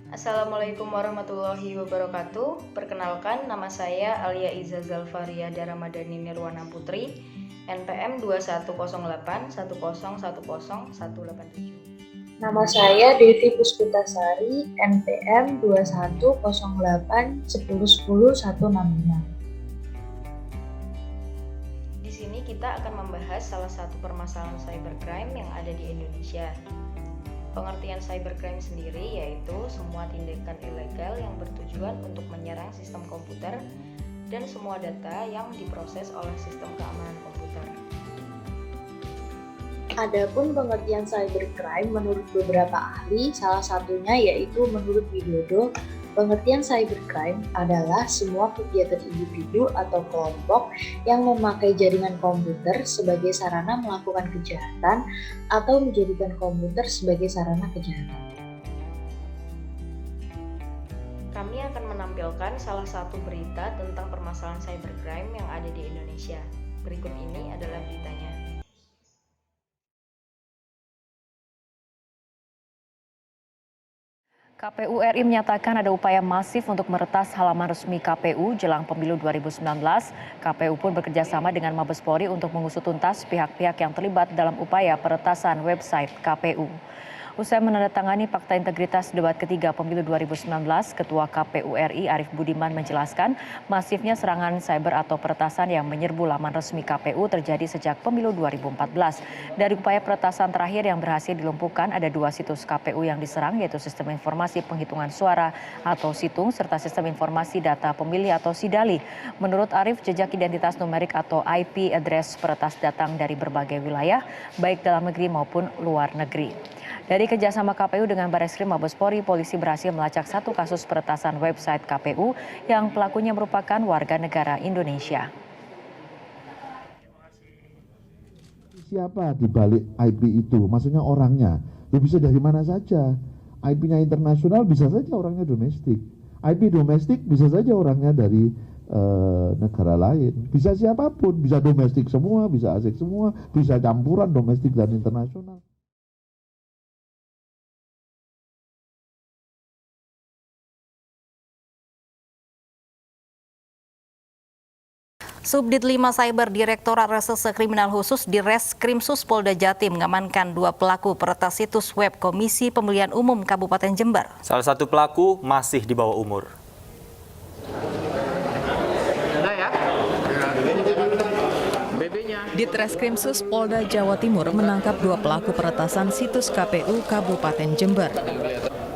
Assalamualaikum warahmatullahi wabarakatuh. Perkenalkan, nama saya Alia Iza Zalfaria Daramadani Nirwana Putri, NPM 210810101087. Nama saya Devi Puspitasari, NPM 210810100165. Di sini kita akan membahas salah satu permasalahan cybercrime yang ada di Indonesia. Pengertian cybercrime sendiri yaitu semua tindakan ilegal yang bertujuan untuk menyerang sistem komputer dan semua data yang diproses oleh sistem keamanan komputer. Adapun pengertian cybercrime menurut beberapa ahli, salah satunya yaitu menurut Widodo, pengertian cybercrime adalah semua kegiatan individu atau kelompok yang memakai jaringan komputer sebagai sarana melakukan kejahatan atau menjadikan komputer sebagai sarana kejahatan. Kami akan menampilkan salah satu berita tentang permasalahan cybercrime yang ada di Indonesia. Berikut ini adalah beritanya. KPU RI menyatakan ada upaya masif untuk meretas halaman resmi KPU jelang pemilu 2019. KPU pun bekerjasama dengan Mabes Polri untuk mengusut tuntas pihak-pihak yang terlibat dalam upaya peretasan website KPU. Usai menandatangani Fakta Integritas Debat Ketiga Pemilu 2019, Ketua KPU RI Arief Budiman menjelaskan masifnya serangan cyber atau peretasan yang menyerbu laman resmi KPU terjadi sejak pemilu 2014. Dari upaya peretasan terakhir yang berhasil dilumpuhkan, ada 2 situs KPU yang diserang, yaitu Sistem Informasi Penghitungan Suara atau SITUNG serta Sistem Informasi Data Pemilih atau SIDALI. Menurut Arief, jejak identitas numerik atau IP address peretas datang dari berbagai wilayah, baik dalam negeri maupun luar negeri. Dari kerjasama KPU dengan Barreskrim Mabes Polri, polisi berhasil melacak 1 kasus peretasan website KPU yang pelakunya merupakan warga negara Indonesia. Siapa di balik IP itu? Maksudnya orangnya. Ya bisa dari mana saja. IP-nya internasional bisa saja orangnya domestik. IP domestik bisa saja orangnya dari negara lain. Bisa siapapun, bisa domestik semua, bisa asing semua, bisa campuran domestik dan internasional. Subdit 5 Cyber Direktorat Reserse Kriminal Khusus di Reskrimsus Polda Jatim mengamankan 2 pelaku peretas situs web Komisi Pemilihan Umum Kabupaten Jember. Salah satu pelaku masih di bawah umur. Ditreskrimsus Polda Jawa Timur menangkap 2 pelaku peretasan situs KPU Kabupaten Jember.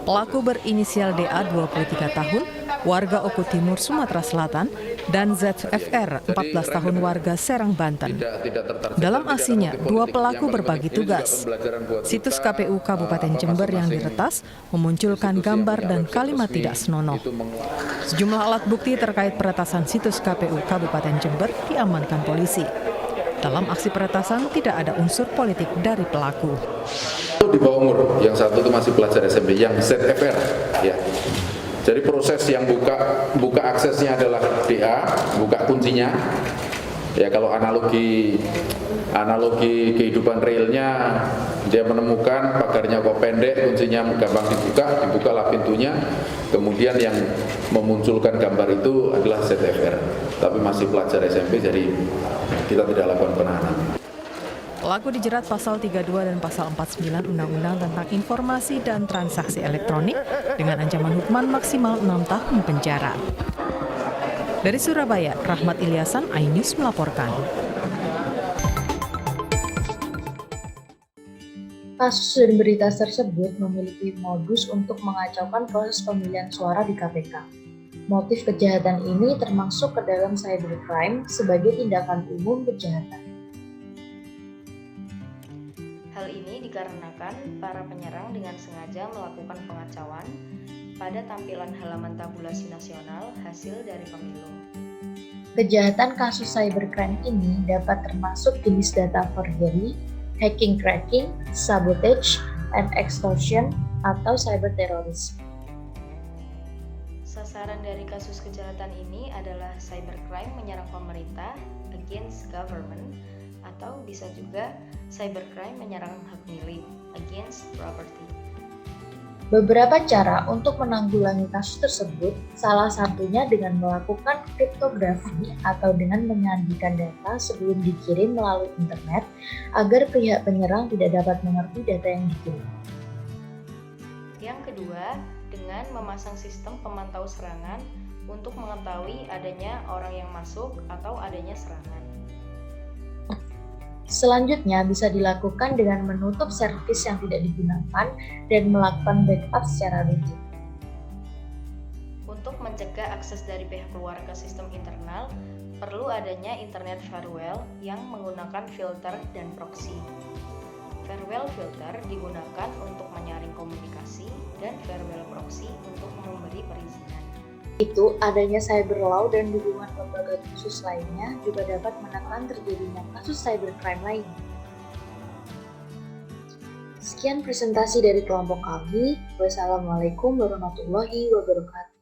Pelaku berinisial DA 23 tahun, warga Oku Timur, Sumatera Selatan, dan ZFR 14 tahun warga Serang, Banten. Dalam aksinya, 2 pelaku berbagi tugas. Situs KPU Kabupaten Jember yang diretas memunculkan gambar dan kalimat tidak senonoh. Sejumlah alat bukti terkait peretasan situs KPU Kabupaten Jember diamankan polisi. Dalam aksi peretasan tidak ada unsur politik dari pelaku. Di bawah umur, yang satu itu masih pelajar SMP, yang ZFR, ya. Jadi proses yang buka aksesnya adalah DA, buka kuncinya. Ya kalau analogi kehidupan realnya, dia menemukan pagarnya kok pendek, kuncinya gampang dibukalah pintunya. Kemudian yang memunculkan gambar itu adalah ZFR, tapi masih pelajar SMP, jadi kita tidak lakukan penahanan. Pelaku dijerat pasal 32 dan pasal 49 Undang-Undang tentang Informasi dan Transaksi Elektronik dengan ancaman hukuman maksimal 6 tahun penjara. Dari Surabaya, Rahmat Ilyasan, iNews melaporkan. Kasus dan berita tersebut memiliki modus untuk mengacaukan proses pemilihan suara di KPK. Motif kejahatan ini termasuk ke dalam cybercrime sebagai tindakan umum kejahatan. Hal ini dikarenakan para penyerang dengan sengaja melakukan pengacauan pada tampilan halaman tabulasi nasional hasil dari pemilu. Kejahatan kasus cybercrime ini dapat termasuk jenis data forgery, hacking cracking, sabotage, and extortion, atau cyberterorisme. Sasaran dari kasus kejahatan ini adalah cybercrime menyerang pemerintah, against government, atau bisa juga cybercrime menyerang hak milik, against property. Beberapa cara untuk menanggulangi kasus tersebut, salah satunya dengan melakukan kriptografi atau dengan menyandikan data sebelum dikirim melalui internet agar pihak penyerang tidak dapat mengerti data yang dikirim. Yang kedua, dengan memasang sistem pemantau serangan untuk mengetahui adanya orang yang masuk atau adanya serangan. Selanjutnya bisa dilakukan dengan menutup servis yang tidak digunakan dan melakukan backup secara rutin. Untuk mencegah akses dari pihak luar ke sistem internal, perlu adanya internet firewall yang menggunakan filter dan proxy. Firewall filter digunakan untuk menyaring komunikasi dan firewall proxy untuk memberi perizinan. Itu adanya cyber law dan dukungan lembaga khusus lainnya juga dapat menekan terjadinya kasus cybercrime lainnya. Sekian presentasi dari kelompok kami. Wassalamualaikum warahmatullahi wabarakatuh.